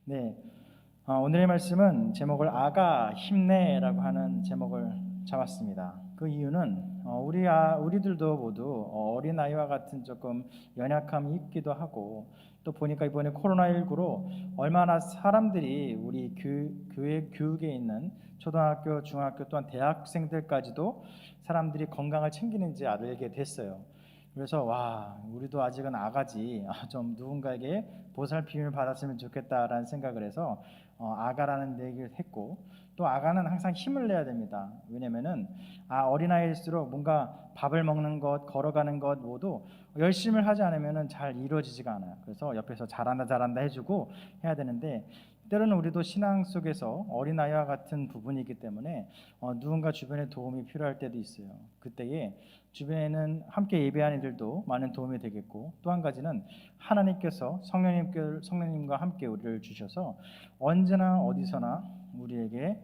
네, 오늘의 말씀은 제목을 아가 힘내라고 하는 제목을 잡았습니다. 그 이유는 우리들도 모두 어린 아이와 같은 조금 연약함이 있기도 하고, 또 보니까 이번에 코로나19로 얼마나 사람들이 우리 교회 교육에 있는 초등학교, 중학교 또한 대학생들까지도 사람들이 건강을 챙기는지 알게 됐어요. 그래서 우리도 아직은 아가지, 좀 누군가에게 보살핌을 받았으면 좋겠다라는 생각을 해서 아가라는 얘기를 했고, 또 아가는 항상 힘을 내야 됩니다. 왜냐면은 어린아이일수록 뭔가 밥을 먹는 것, 걸어가는 것 모두 열심히 하지 않으면은 잘 이루어지지가 않아요. 그래서 옆에서 잘한다 잘한다 해주고 해야 되는데, 때로는 우리도 신앙 속에서 어린아이와 같은 부분이기 때문에 누군가 주변에 도움이 필요할 때도 있어요. 그때에 주변에는 함께 예배하는 이들도 많은 도움이 되겠고, 또 한 가지는 하나님께서 성령님과 함께 우리를 주셔서 언제나 어디서나 우리에게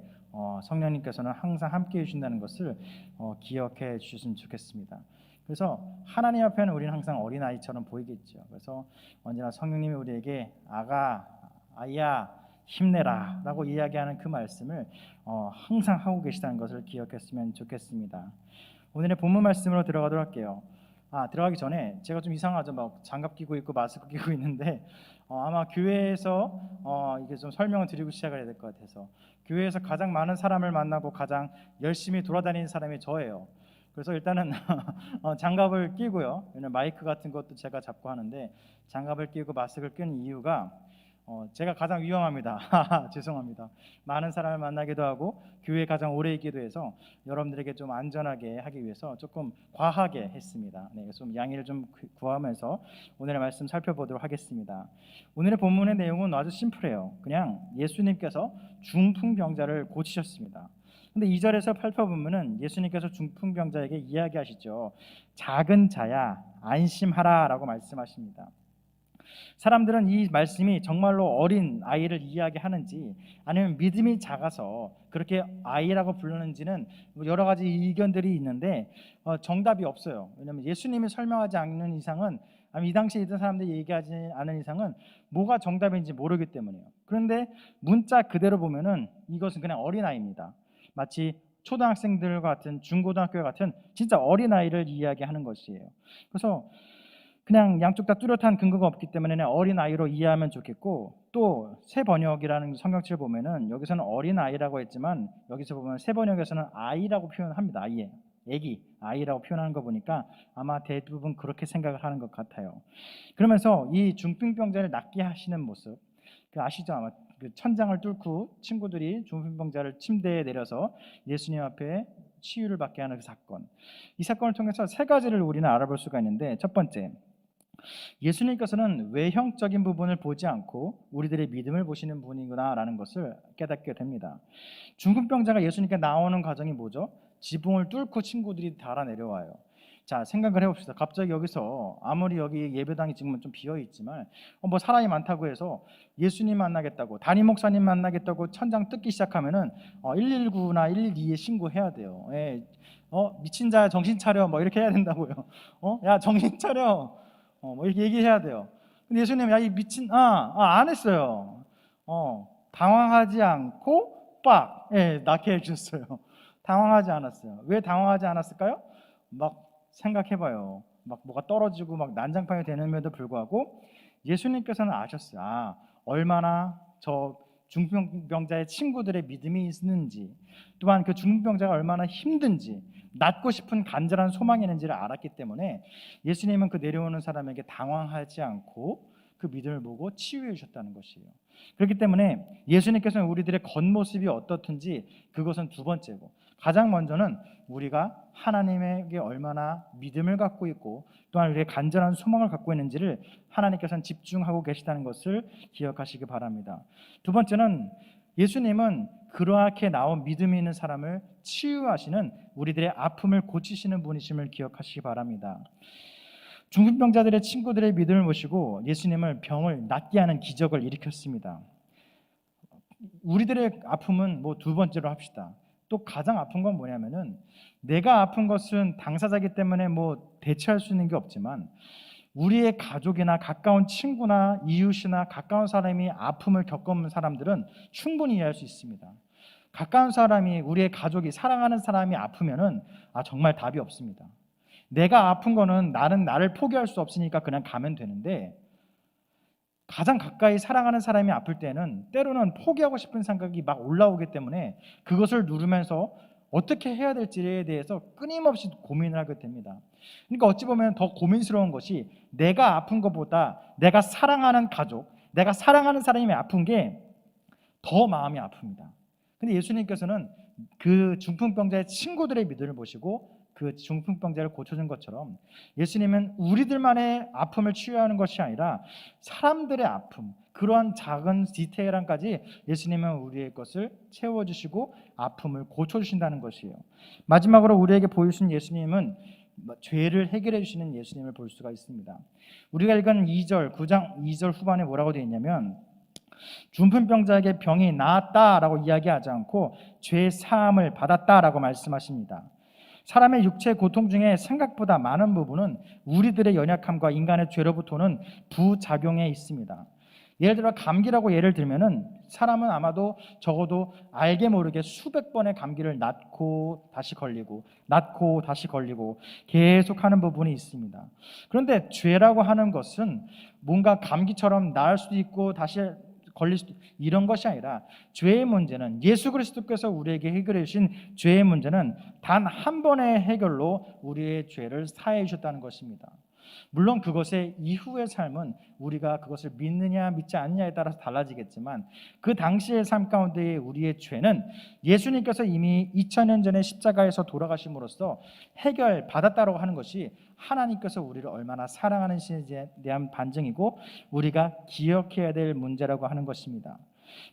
성령님께서는 항상 함께 해주신다는 것을 기억해 주셨으면 좋겠습니다. 그래서 하나님 앞에는 우리는 항상 어린아이처럼 보이겠죠. 그래서 언제나 성령님이 우리에게 아가, 아이야 힘내라 라고 이야기하는 그 말씀을 항상 하고 계시다는 것을 기억했으면 좋겠습니다. 오늘의 본문 말씀으로 들어가도록 할게요. 들어가기 전에 제가 좀 이상하죠. 막 장갑 끼고 있고 마스크 끼고 있는데 아마 교회에서 이게 좀 설명을 드리고 시작을 해야 될 것 같아서, 교회에서 가장 많은 사람을 만나고 가장 열심히 돌아다니는 사람이 저예요. 그래서 일단은 장갑을 끼고요. 왜냐면 마이크 같은 것도 제가 잡고 하는데, 장갑을 끼고 마스크를 낀 이유가 제가 가장 위험합니다. 죄송합니다. 많은 사람을 만나기도 하고 교회에 가장 오래 있기도 해서 여러분들에게 좀 안전하게 하기 위해서 조금 과하게 했습니다. 네, 좀 양해를 좀 구하면서 오늘의 말씀 살펴보도록 하겠습니다. 오늘의 본문의 내용은 아주 심플해요. 그냥 예수님께서 중풍병자를 고치셨습니다. 근데 2절에서 살펴보면은 예수님께서 중풍병자에게 이야기하시죠. 작은 자야 안심하라 라고 말씀하십니다. 사람들은 이 말씀이 정말로 어린 아이를 이야기하는지, 아니면 믿음이 작아서 그렇게 아이라고 부르는지는 여러 가지 의견들이 있는데 정답이 없어요. 왜냐하면 예수님이 설명하지 않는 이상은, 아니면 이 당시에 있던 사람들이 얘기하지 않은 이상은 뭐가 정답인지 모르기 때문이에요. 그런데 문자 그대로 보면은 이것은 그냥 어린아이입니다. 마치 초등학생들 같은, 중고등학교 같은 진짜 어린아이를 이야기하는 것이에요. 그래서 그냥 양쪽 다 뚜렷한 근거가 없기 때문에 어린아이로 이해하면 좋겠고, 또 새 번역이라는 성경책을 보면은 여기서는 어린아이라고 했지만 여기서 보면 새 번역에서는 아이라고 표현합니다. 애기, 아이라고 표현하는 거 보니까 아마 대부분 그렇게 생각을 하는 것 같아요. 그러면서 이 중풍병자를 낫게 하시는 모습, 아시죠? 아마 그 천장을 뚫고 친구들이 중풍병자를 침대에 내려서 예수님 앞에 치유를 받게 하는 그 사건, 이 사건을 통해서 세 가지를 우리는 알아볼 수가 있는데, 첫 번째, 예수님께서는 외형적인 부분을 보지 않고 우리들의 믿음을 보시는 분이구나라는 것을 깨닫게 됩니다. 중풍병자가 예수님께 나오는 과정이 뭐죠? 지붕을 뚫고 친구들이 달아 내려와요. 자, 생각을 해봅시다. 갑자기 여기서, 아무리 여기 예배당이 지금은 좀 비어 있지만 뭐 사람이 많다고 해서 예수님 만나겠다고, 담임 목사님 만나겠다고 천장 뜯기 시작하면은 119나 112에 신고해야 돼요. 예, 미친 자야 정신 차려, 뭐 이렇게 해야 된다고요. 야 정신 차려, 뭐 이렇게 얘기해야 돼요. 근데 예수님, 야 이 미친, 안 했어요. 당황하지 않고 낫게 해주셨어요. 당황하지 않았어요. 왜 당황하지 않았을까요? 막 생각해봐요. 막 뭐가 떨어지고 막 난장판이 되는데도 불구하고 예수님께서는 아셨어요. 얼마나 저 중풍병자의 친구들의 믿음이 있는지, 또한 그 중풍병자가 얼마나 힘든지, 낫고 싶은 간절한 소망이 있는지를 알았기 때문에 예수님은 그 내려오는 사람에게 당황하지 않고 그 믿음을 보고 치유해 주셨다는 것이에요. 그렇기 때문에 예수님께서는 우리들의 겉모습이 어떻든지 그것은 두 번째고, 가장 먼저는 우리가 하나님에게 얼마나 믿음을 갖고 있고 또한 우리의 간절한 소망을 갖고 있는지를 하나님께서는 집중하고 계시다는 것을 기억하시기 바랍니다. 두 번째는 예수님은 그렇게 나온 믿음이 있는 사람을 치유하시는, 우리들의 아픔을 고치시는 분이심을 기억하시기 바랍니다. 중풍병자들의 친구들의 믿음을 모시고 예수님을 병을 낫게 하는 기적을 일으켰습니다. 우리들의 아픔은 뭐 두 번째로 합시다. 또 가장 아픈 건 뭐냐면은, 내가 아픈 것은 당사자이기 때문에 뭐 대처할 수 있는 게 없지만 우리의 가족이나 가까운 친구나 이웃이나 가까운 사람이 아픔을 겪은 사람들은 충분히 이해할 수 있습니다. 가까운 사람이, 우리의 가족이, 사랑하는 사람이 아프면은 정말 답이 없습니다. 내가 아픈 거는 나는 나를 포기할 수 없으니까 그냥 가면 되는데, 가장 가까이 사랑하는 사람이 아플 때는 때로는 포기하고 싶은 생각이 막 올라오기 때문에 그것을 누르면서 어떻게 해야 될지에 대해서 끊임없이 고민을 하게 됩니다. 그러니까 어찌 보면 더 고민스러운 것이, 내가 아픈 것보다 내가 사랑하는 가족, 내가 사랑하는 사람이 아픈 게 더 마음이 아픕니다. 근데 예수님께서는 그 중풍병자의 친구들의 믿음을 보시고 그 중풍병자를 고쳐준 것처럼, 예수님은 우리들만의 아픔을 치유하는 것이 아니라 사람들의 아픔, 그러한 작은 디테일함까지 예수님은 우리의 것을 채워주시고 아픔을 고쳐주신다는 것이에요. 마지막으로 우리에게 보여주신 예수님은 죄를 해결해 주시는 예수님을 볼 수가 있습니다. 우리가 읽은 9장 2절 후반에 뭐라고 되어 있냐면, 중풍병자에게 병이 나았다라고 이야기하지 않고 죄 사함을 받았다라고 말씀하십니다. 사람의 육체 고통 중에 생각보다 많은 부분은 우리들의 연약함과 인간의 죄로부터는 부작용에 있습니다. 예를 들어 감기라고 예를 들면은, 사람은 아마도 적어도 알게 모르게 수백 번의 감기를 낫고 다시 걸리고 낫고 다시 걸리고 계속하는 부분이 있습니다. 그런데 죄라고 하는 것은 뭔가 감기처럼 나을 수도 있고 다시 걸릴 수도, 이런 것이 아니라, 죄의 문제는, 예수 그리스도께서 우리에게 해결해 주신 죄의 문제는 단 한 번의 해결로 우리의 죄를 사해 주셨다는 것입니다. 물론 그것의 이후의 삶은 우리가 그것을 믿느냐 믿지 않느냐에 따라서 달라지겠지만, 그 당시의 삶 가운데의 우리의 죄는 예수님께서 이미 2000년 전에 십자가에서 돌아가심으로써 해결받았다고 하는 것이 하나님께서 우리를 얼마나 사랑하는 신에 대한 반증이고 우리가 기억해야 될 문제라고 하는 것입니다.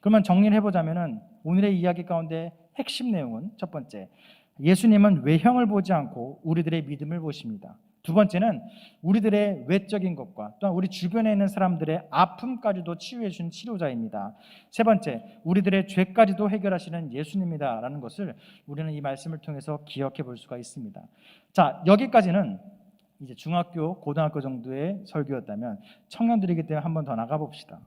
그러면 정리를 해보자면, 오늘의 이야기 가운데 핵심 내용은, 첫 번째, 예수님은 외형을 보지 않고 우리들의 믿음을 보십니다. 두 번째는 우리들의 외적인 것과 또한 우리 주변에 있는 사람들의 아픔까지도 치유해 주신 치료자입니다. 세 번째, 우리들의 죄까지도 해결하시는 예수님이다라는 것을 우리는 이 말씀을 통해서 기억해 볼 수가 있습니다. 자, 여기까지는 이제 중학교, 고등학교 정도의 설교였다면, 청년들이기 때문에 한 번 더 나가 봅시다.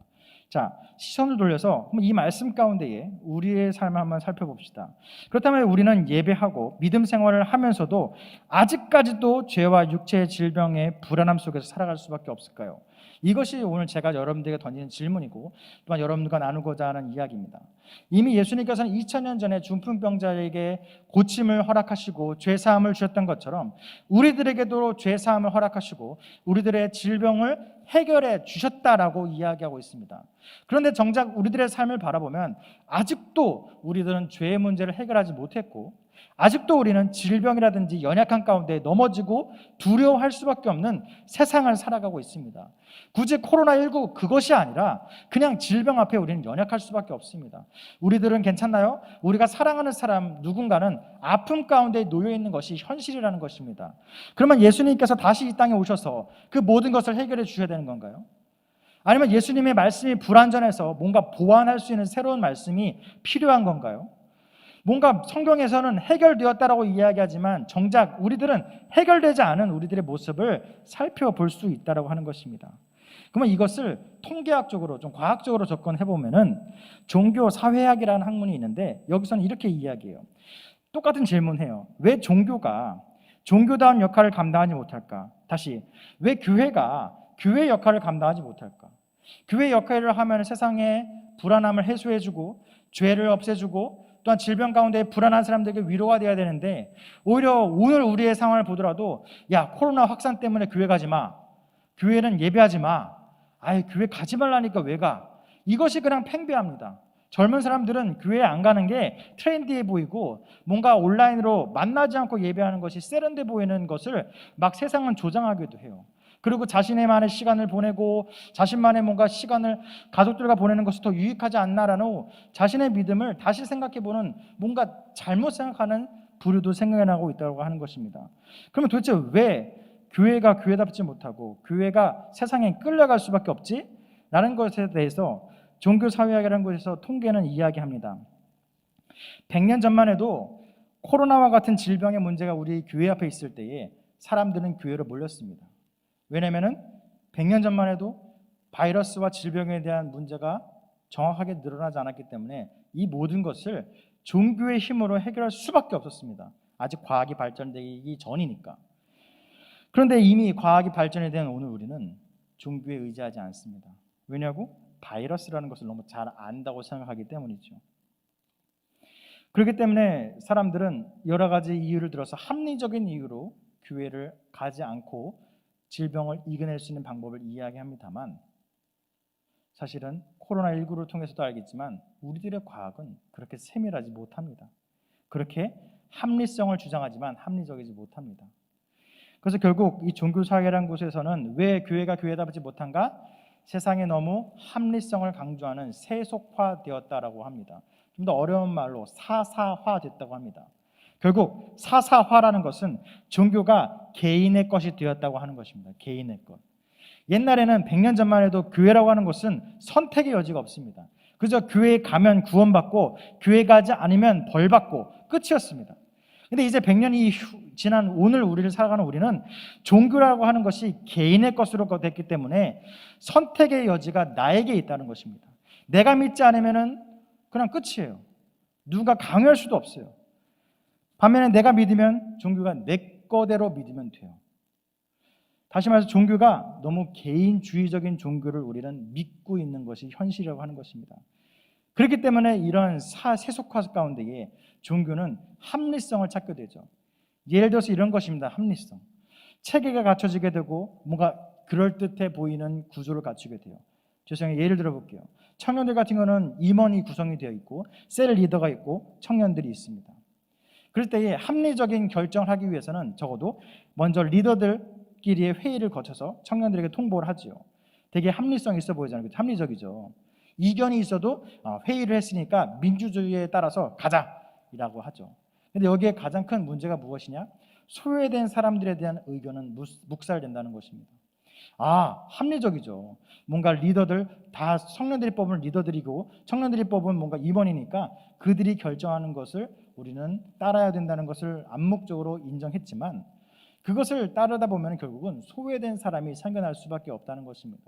자, 시선을 돌려서 이 말씀 가운데에 우리의 삶을 한번 살펴봅시다. 그렇다면 우리는 예배하고 믿음 생활을 하면서도 아직까지도 죄와 육체의 질병의 불안함 속에서 살아갈 수밖에 없을까요? 이것이 오늘 제가 여러분들에게 던지는 질문이고, 또한 여러분들과 나누고자 하는 이야기입니다. 이미 예수님께서는 2000년 전에 중풍병자에게 고침을 허락하시고 죄사함을 주셨던 것처럼 우리들에게도 죄사함을 허락하시고 우리들의 질병을 해결해 주셨다라고 이야기하고 있습니다. 그런데 정작 우리들의 삶을 바라보면 아직도 우리들은 죄의 문제를 해결하지 못했고, 아직도 우리는 질병이라든지 연약한 가운데 넘어지고 두려워할 수밖에 없는 세상을 살아가고 있습니다. 굳이 코로나19 그것이 아니라 그냥 질병 앞에 우리는 연약할 수밖에 없습니다. 우리들은 괜찮나요? 우리가 사랑하는 사람 누군가는 아픔 가운데 놓여 있는 것이 현실이라는 것입니다. 그러면 예수님께서 다시 이 땅에 오셔서 그 모든 것을 해결해 주셔야 되는 건가요? 아니면 예수님의 말씀이 불완전해서 뭔가 보완할 수 있는 새로운 말씀이 필요한 건가요? 뭔가 성경에서는 해결되었다라고 이야기하지만 정작 우리들은 해결되지 않은 우리들의 모습을 살펴볼 수 있다라고 하는 것입니다. 그러면 이것을 통계학적으로 좀 과학적으로 접근해 보면은, 종교 사회학이라는 학문이 있는데 여기서는 이렇게 이야기해요. 똑같은 질문해요. 왜 종교가 종교다운 역할을 감당하지 못할까? 다시, 왜 교회가 교회 역할을 감당하지 못할까? 교회 역할을 하면 세상의 불안함을 해소해주고 죄를 없애주고 또한 질병 가운데 불안한 사람들에게 위로가 되어야 되는데, 오히려 오늘 우리의 상황을 보더라도, 야, 코로나 확산 때문에 교회 가지 마, 교회는 예배하지 마, 아예 교회 가지 말라니까 왜 가? 이것이 그냥 팽배합니다. 젊은 사람들은 교회에 안 가는 게 트렌디해 보이고, 뭔가 온라인으로 만나지 않고 예배하는 것이 세련돼 보이는 것을 막 세상은 조장하기도 해요. 그리고 자신의만의 시간을 보내고 자신만의 뭔가 시간을 가족들과 보내는 것이 더 유익하지 않나라는 자신의 믿음을 다시 생각해보는, 뭔가 잘못 생각하는 부류도 생겨나고 있다고 하는 것입니다. 그러면 도대체 왜 교회가 교회답지 못하고 교회가 세상에 끌려갈 수밖에 없지? 라는 것에 대해서 종교사회학이라는 곳에서 통계는 이야기합니다. 100년 전만 해도 코로나와 같은 질병의 문제가 우리 교회 앞에 있을 때에 사람들은 교회로 몰렸습니다. 왜냐하면 100년 전만 해도 바이러스와 질병에 대한 문제가 정확하게 늘어나지 않았기 때문에 이 모든 것을 종교의 힘으로 해결할 수밖에 없었습니다. 아직 과학이 발전되기 전이니까. 그런데 이미 과학이 발전이 된 오늘 우리는 종교에 의지하지 않습니다. 왜냐고? 바이러스라는 것을 너무 잘 안다고 생각하기 때문이죠. 그렇기 때문에 사람들은 여러 가지 이유를 들어서 합리적인 이유로 교회를 가지 않고 질병을 이겨낼 수 있는 방법을 이야기합니다만, 사실은 코로나19를 통해서도 알겠지만 우리들의 과학은 그렇게 세밀하지 못합니다. 그렇게 합리성을 주장하지만 합리적이지 못합니다. 그래서 결국 이 종교사회라는 곳에서는 왜 교회가 교회답지 못한가? 세상에 너무 합리성을 강조하는 세속화되었다라고 합니다. 좀 더 어려운 말로 사사화됐다고 합니다. 결국 사사화라는 것은 종교가 개인의 것이 되었다고 하는 것입니다. 개인의 것. 옛날에는 100년 전만 해도 교회라고 하는 것은 선택의 여지가 없습니다. 그저 교회에 가면 구원받고 교회 가지 않으면 벌받고 끝이었습니다. 근데 이제 100년이 지난 오늘 우리를 살아가는 우리는 종교라고 하는 것이 개인의 것으로 됐기 때문에 선택의 여지가 나에게 있다는 것입니다. 내가 믿지 않으면 그냥 끝이에요. 누가 강요할 수도 없어요. 반면에 내가 믿으면 종교가 내 거대로 믿으면 돼요. 다시 말해서 종교가 너무 개인주의적인 종교를 우리는 믿고 있는 것이 현실이라고 하는 것입니다. 그렇기 때문에 이런 세속화 가운데에 종교는 합리성을 찾게 되죠. 예를 들어서 이런 것입니다. 합리성. 체계가 갖춰지게 되고 뭔가 그럴듯해 보이는 구조를 갖추게 돼요. 죄송해요. 예를 들어 볼게요. 청년들 같은 경우는 임원이 구성이 되어 있고 셀 리더가 있고 청년들이 있습니다. 그럴 때에 합리적인 결정을 하기 위해서는 적어도 먼저 리더들끼리의 회의를 거쳐서 청년들에게 통보를 하지요. 되게 합리성이 있어 보이잖아요. 합리적이죠. 이견이 있어도 회의를 했으니까 민주주의에 따라서 가자라고 하죠. 근데 여기에 가장 큰 문제가 무엇이냐? 소외된 사람들에 대한 의견은 묵살된다는 것입니다. 합리적이죠. 뭔가 리더들 다 청년들이 뽑은 리더들이고 청년들이 뽑은 뭔가 임원이니까 그들이 결정하는 것을 우리는 따라야 된다는 것을 암묵적으로 인정했지만 그것을 따르다 보면 결국은 소외된 사람이 생겨날 수밖에 없다는 것입니다.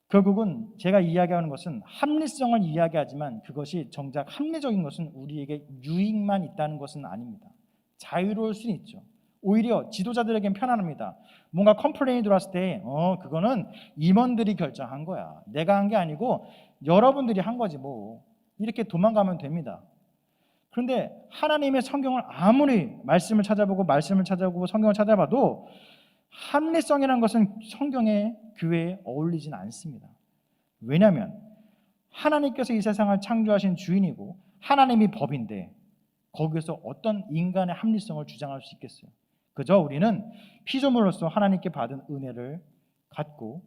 결국은 제가 이야기하는 것은 합리성을 이야기하지만 그것이 정작 합리적인 것은 우리에게 유익만 있다는 것은 아닙니다. 자유로울 수는 있죠. 오히려 지도자들에겐 편안합니다. 뭔가 컴플레인이 들어왔을 때 그거는 임원들이 결정한 거야. 내가 한 게 아니고 여러분들이 한 거지 뭐. 이렇게 도망가면 됩니다. 그런데 하나님의 성경을 아무리 말씀을 찾아보고 성경을 찾아봐도 합리성이라는 것은 성경에 교회에 어울리진 않습니다. 왜냐하면 하나님께서 이 세상을 창조하신 주인이고 하나님이 법인데 거기에서 어떤 인간의 합리성을 주장할 수 있겠어요? 그저 우리는 피조물로서 하나님께 받은 은혜를 갖고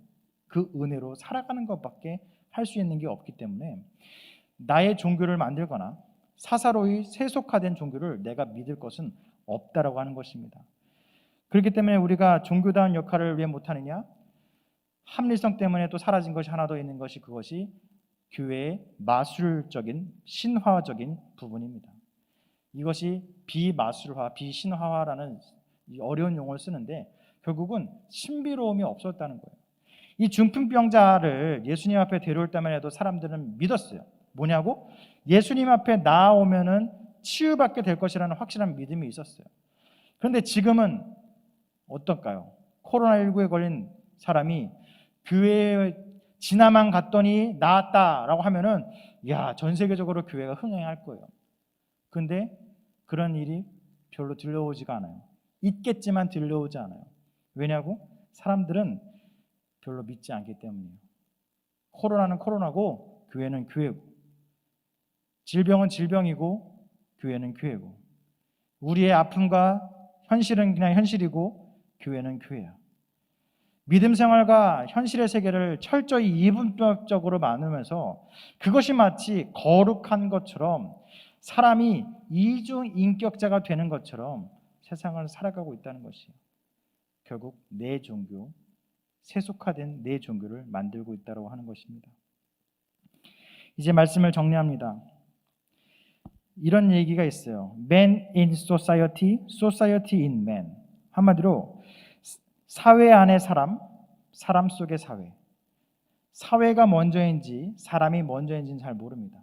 그 은혜로 살아가는 것밖에 할 수 있는 게 없기 때문에 나의 종교를 만들거나 사사로이 세속화된 종교를 내가 믿을 것은 없다라고 하는 것입니다. 그렇기 때문에 우리가 종교다운 역할을 왜 못하느냐? 합리성 때문에 또 사라진 것이 하나 더 있는 것이 그것이 교회의 마술적인 신화적인 부분입니다. 이것이 비마술화, 비신화화라는 어려운 용어를 쓰는데 결국은 신비로움이 없었다는 거예요. 이 중풍병자를 예수님 앞에 데려올 때만 해도 사람들은 믿었어요. 뭐냐고? 예수님 앞에 나아오면은 치유받게 될 것이라는 확실한 믿음이 있었어요. 그런데 지금은 어떨까요? 코로나19에 걸린 사람이 교회에 지나만 갔더니 나았다라고 하면은 전 세계적으로 교회가 흥행할 거예요. 그런데 그런 일이 별로 들려오지가 않아요. 있겠지만 들려오지 않아요. 왜냐고? 사람들은 별로 믿지 않기 때문이에요. 코로나는 코로나고 교회는 교회고 질병은 질병이고 교회는 교회고 우리의 아픔과 현실은 그냥 현실이고 교회는 교회야. 믿음 생활과 현실의 세계를 철저히 이분법적으로 나누면서 그것이 마치 거룩한 것처럼 사람이 이중인격자가 되는 것처럼 세상을 살아가고 있다는 것이에요. 결국 내 종교, 세속화된 내 종교를 만들고 있다고 하는 것입니다. 이제 말씀을 정리합니다. 이런 얘기가 있어요. Man in society, society in man. 한마디로 사회 안의 사람, 사람 속의 사회, 사회가 먼저인지 사람이 먼저인지는 잘 모릅니다.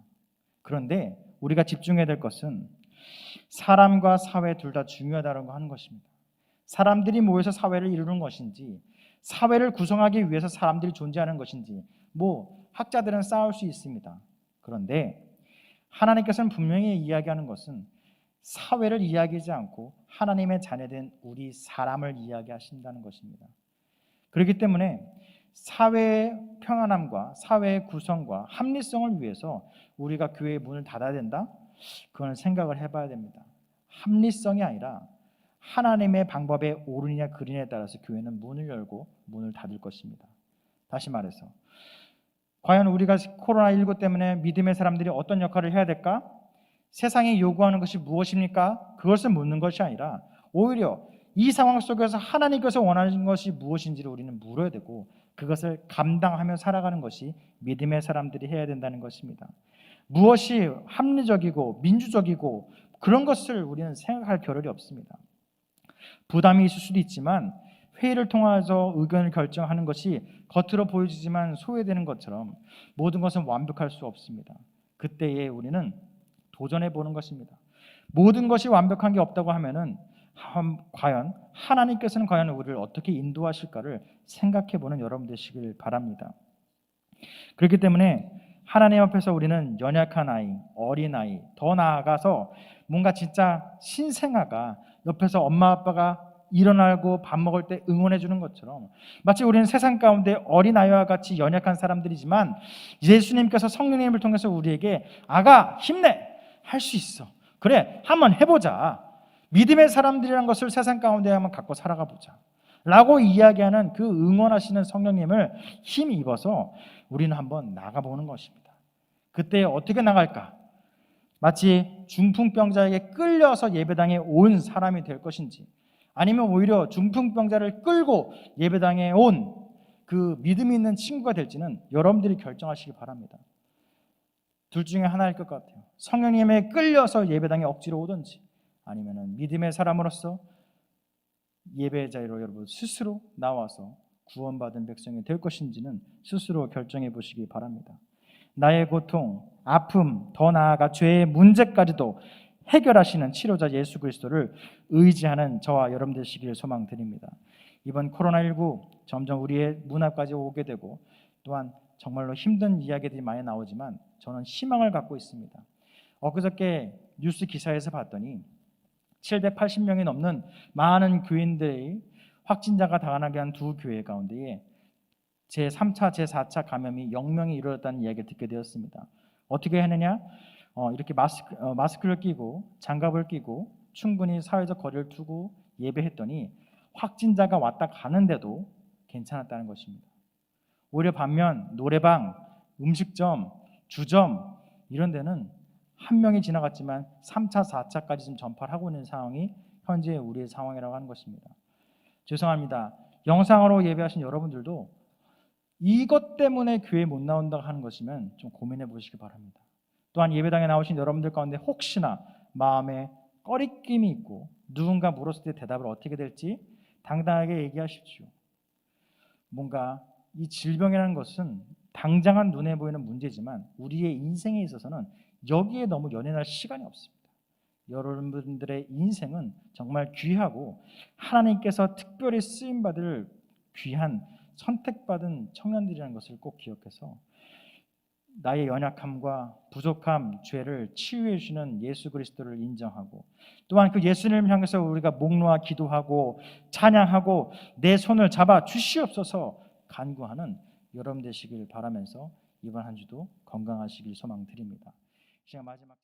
그런데 우리가 집중해야 될 것은 사람과 사회 둘 다 중요하다고 하는 것입니다. 사람들이 모여서 사회를 이루는 것인지, 사회를 구성하기 위해서 사람들이 존재하는 것인지, 학자들은 싸울 수 있습니다. 그런데 하나님께서는 분명히 이야기하는 것은 사회를 이야기하지 않고 하나님의 자녀된 우리 사람을 이야기하신다는 것입니다. 그렇기 때문에 사회의 평안함과 사회의 구성과 합리성을 위해서 우리가 교회의 문을 닫아야 된다? 그건 생각을 해봐야 됩니다. 합리성이 아니라 하나님의 방법에 옳으냐 그르냐에 따라서 교회는 문을 열고 문을 닫을 것입니다. 다시 말해서 과연 우리가 코로나19 때문에 믿음의 사람들이 어떤 역할을 해야 될까? 세상이 요구하는 것이 무엇입니까? 그것을 묻는 것이 아니라 오히려 이 상황 속에서 하나님께서 원하는 것이 무엇인지를 우리는 물어야 되고 그것을 감당하며 살아가는 것이 믿음의 사람들이 해야 된다는 것입니다. 무엇이 합리적이고 민주적이고 그런 것을 우리는 생각할 겨를이 없습니다. 부담이 있을 수도 있지만 회의를 통해서 의견을 결정하는 것이 겉으로 보여지지만 소외되는 것처럼 모든 것은 완벽할 수 없습니다. 그때에 우리는 도전해 보는 것입니다. 모든 것이 완벽한 게 없다고 하면은 과연 하나님께서는 과연 우리를 어떻게 인도하실까를 생각해 보는 여러분 되시길 바랍니다. 그렇기 때문에 하나님 앞에서 우리는 연약한 아이, 어린 아이, 더 나아가서 뭔가 진짜 신생아가 옆에서 엄마 아빠가 일어나고 밥 먹을 때 응원해 주는 것처럼 마치 우리는 세상 가운데 어린아이와 같이 연약한 사람들이지만 예수님께서 성령님을 통해서 우리에게 아가 힘내! 할 수 있어. 그래 한번 해보자. 믿음의 사람들이란 것을 세상 가운데 한번 갖고 살아가 보자 라고 이야기하는 그 응원하시는 성령님을 힘입어서 우리는 한번 나가보는 것입니다. 그때 어떻게 나갈까? 마치 중풍병자에게 끌려서 예배당에 온 사람이 될 것인지 아니면 오히려 중풍병자를 끌고 예배당에 온 그 믿음이 있는 친구가 될지는 여러분들이 결정하시기 바랍니다. 둘 중에 하나일 것 같아요. 성령님에 끌려서 예배당에 억지로 오든지 아니면 믿음의 사람으로서 예배 자리로 여러분 스스로 나와서 구원받은 백성이 될 것인지는 스스로 결정해 보시기 바랍니다. 나의 고통, 아픔, 더 나아가 죄의 문제까지도 해결하시는 치료자 예수 그리스도를 의지하는 저와 여러분 되시기를 소망드립니다. 이번 코로나19 점점 우리의 문 앞까지 오게 되고 또한 정말로 힘든 이야기들이 많이 나오지만 저는 희망을 갖고 있습니다. 엊그저께 뉴스 기사에서 봤더니 780명이 넘는 많은 교인들의 확진자가 당하게 한 두 교회 가운데에 제3차, 제4차 감염이 0명이 이루어졌다는 이야기를 듣게 되었습니다. 어떻게 했느냐? 이렇게 마스크를 끼고 장갑을 끼고 충분히 사회적 거리를 두고 예배했더니 확진자가 왔다 가는데도 괜찮았다는 것입니다. 오히려 반면 노래방, 음식점, 주점 이런 데는 한 명이 지나갔지만 3차, 4차까지 지금 전파를 하고 있는 상황이 현재 우리의 상황이라고 하는 것입니다. 죄송합니다. 영상으로 예배하신 여러분들도 이것 때문에 교회 못 나온다고 하는 것이면 좀 고민해 보시기 바랍니다. 또한 예배당에 나오신 여러분들 가운데 혹시나 마음에 꺼리낌이 있고 누군가 물었을 때 대답을 어떻게 될지 당당하게 얘기하십시오. 뭔가 이 질병이라는 것은 당장한 눈에 보이는 문제지만 우리의 인생에 있어서는 여기에 너무 연연할 시간이 없습니다. 여러분들의 인생은 정말 귀하고 하나님께서 특별히 쓰임받을 귀한 선택받은 청년들이라는 것을 꼭 기억해서 나의 연약함과 부족함, 죄를 치유해 주시는 예수 그리스도를 인정하고 또한 그 예수님을 향해서 우리가 목 놓아 기도하고 찬양하고 내 손을 잡아 주시옵소서 간구하는 여러분 되시길 바라면서 이번 한 주도 건강하시길 소망드립니다. 시간 마지막